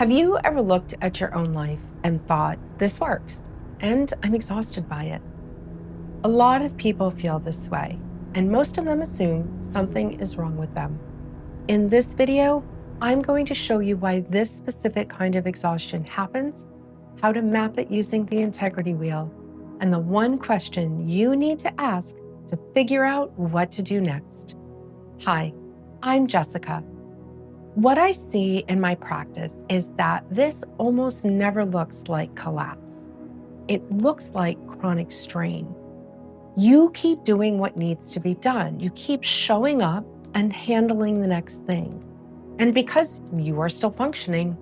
Have you ever looked at your own life and thought, this works, and I'm exhausted by it? A lot of people feel this way, and most of them assume something is wrong with them. In this video, I'm going to show you why this specific kind of exhaustion happens, how to map it using the integrity wheel, and the one question you need to ask to figure out what to do next. Hi, I'm Jessica. What I see in my practice is that this almost never looks like collapse. It looks like chronic strain. You keep doing what needs to be done. You keep showing up and handling the next thing. And because you are still functioning,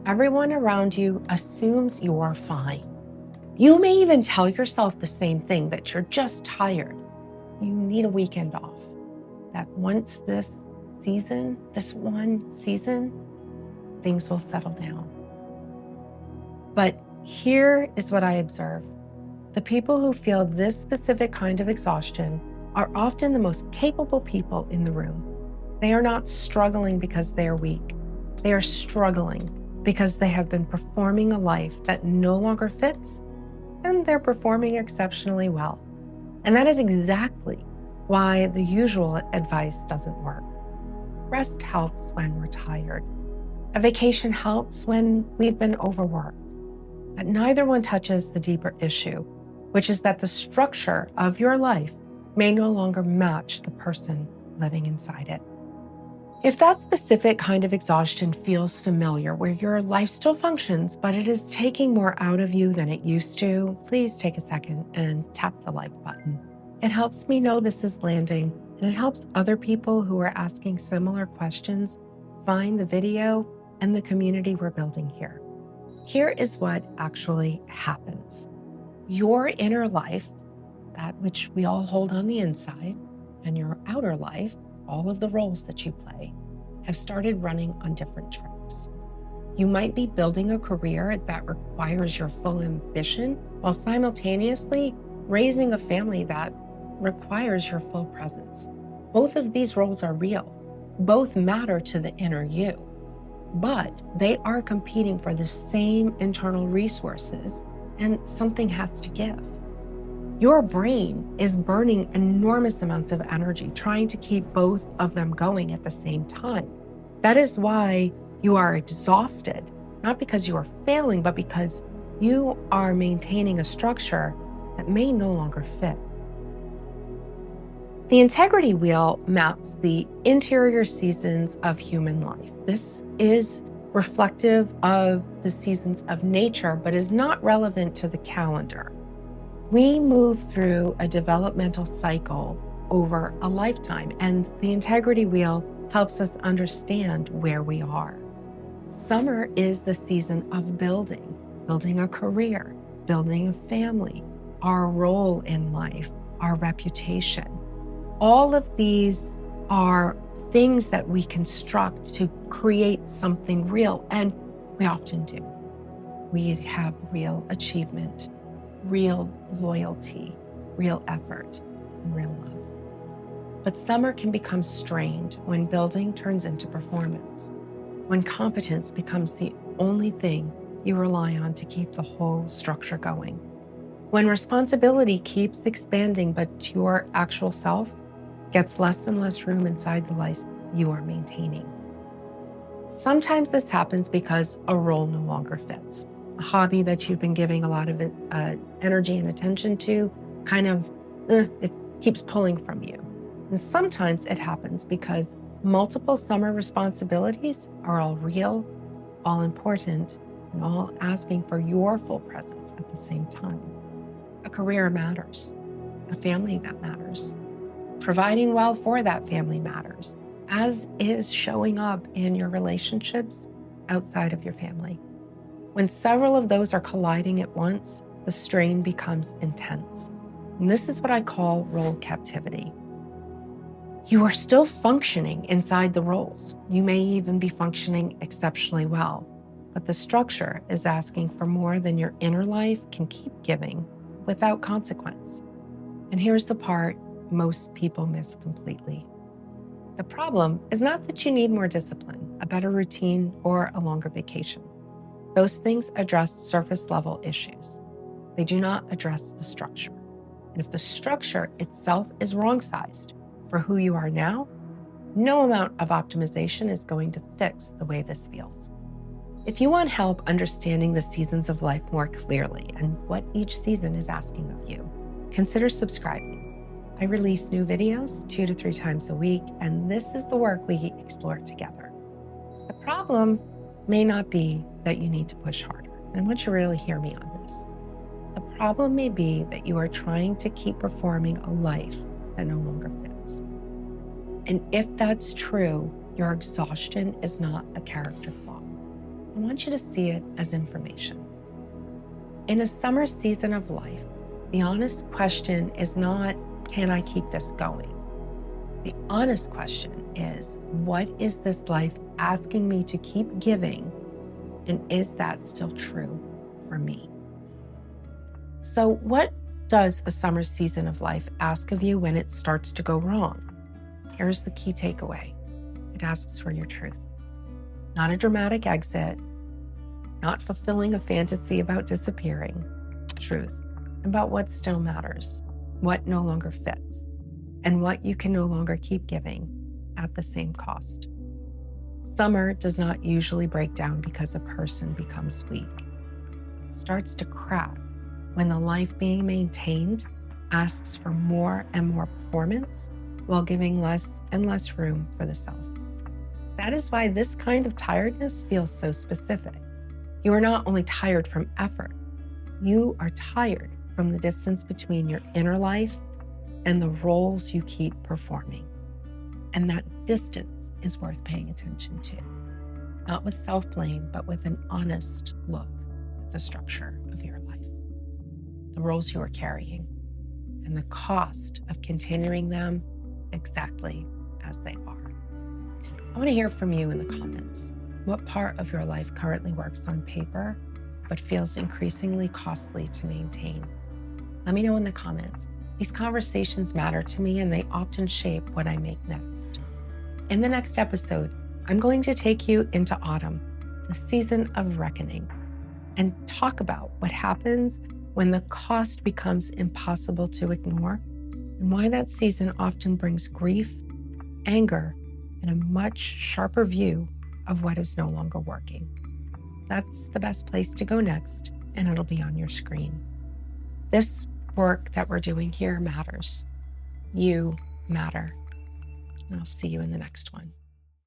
everyone around you assumes you are fine. You may even tell yourself the same thing, that you're just tired. You need a weekend off. That once this one season, things will settle down. But here is what I observe. The people who feel this specific kind of exhaustion are often the most capable people in the room. They are not struggling because they are weak. They are struggling because they have been performing a life that no longer fits, and they're performing exceptionally well. And that is exactly why the usual advice doesn't work. Rest helps when we're tired. A vacation helps when we've been overworked. But neither one touches the deeper issue, which is that the structure of your life may no longer match the person living inside it. If that specific kind of exhaustion feels familiar, where your life still functions, but it is taking more out of you than it used to, please take a second and tap the like button. It helps me know this is landing, and it helps other people who are asking similar questions find the video and the community we're building here. Here is what actually happens. Your inner life, that which we all hold on the inside, and your outer life, all of the roles that you play, have started running on different tracks. You might be building a career that requires your full ambition while simultaneously raising a family that requires your full presence. Both of these roles are real. Both matter to the inner you, but they are competing for the same internal resources, and something has to give. Your brain is burning enormous amounts of energy trying to keep both of them going at the same time. That is why you are exhausted, not because you are failing, but because you are maintaining a structure that may no longer fit. The integrity wheel maps the interior seasons of human life. This is reflective of the seasons of nature, but is not relevant to the calendar. We move through a developmental cycle over a lifetime, and the integrity wheel helps us understand where we are. Summer is the season of building a career, building a family, our role in life, our reputation. All of these are things that we construct to create something real, and we often do. We have real achievement, real loyalty, real effort, and real love. But summer can become strained when building turns into performance, when competence becomes the only thing you rely on to keep the whole structure going, when responsibility keeps expanding but your actual self gets less and less room inside the life you are maintaining. Sometimes this happens because a role no longer fits. A hobby that you've been giving a lot of energy and attention to it keeps pulling from you. And sometimes it happens because multiple summer responsibilities are all real, all important, and all asking for your full presence at the same time. A career matters, a family that matters. Providing well for that family matters, as is showing up in your relationships outside of your family. When several of those are colliding at once, the strain becomes intense. And this is what I call role captivity. You are still functioning inside the roles. You may even be functioning exceptionally well, but the structure is asking for more than your inner life can keep giving without consequence. And here's the part most people miss completely. The problem is not that you need more discipline, a better routine, or a longer vacation. Those things address surface level issues. They do not address the structure. And if the structure itself is wrong sized for who you are now, no amount of optimization is going to fix the way this feels. If you want help understanding the seasons of life more clearly and what each season is asking of you, consider subscribing. I release new videos 2 to 3 times a week, and this is the work we explore together. The problem may not be that you need to push harder. And I want you to really hear me on this. The problem may be that you are trying to keep performing a life that no longer fits. And if that's true, your exhaustion is not a character flaw. I want you to see it as information. In a summer season of life, the honest question is not, can I keep this going? The honest question is, what is this life asking me to keep giving? And is that still true for me? So what does a summer season of life ask of you when it starts to go wrong? Here's the key takeaway. It asks for your truth. Not a dramatic exit, not fulfilling a fantasy about disappearing. Truth about what still matters, what no longer fits, and what you can no longer keep giving at the same cost. Summer does not usually break down because a person becomes weak. It starts to crack when the life being maintained asks for more and more performance while giving less and less room for the self. That is why this kind of tiredness feels so specific. You are not only tired from effort, you are tired from the distance between your inner life and the roles you keep performing. And that distance is worth paying attention to, not with self-blame, but with an honest look at the structure of your life, the roles you are carrying, and the cost of continuing them exactly as they are. I want to hear from you in the comments. What part of your life currently works on paper, but feels increasingly costly to maintain? Let me know in the comments. These conversations matter to me, and they often shape what I make next. In the next episode, I'm going to take you into autumn, the season of reckoning, and talk about what happens when the cost becomes impossible to ignore, and why that season often brings grief, anger, and a much sharper view of what is no longer working. That's the best place to go next, and it'll be on your screen. This work that we're doing here matters. You matter. And I'll see you in the next one.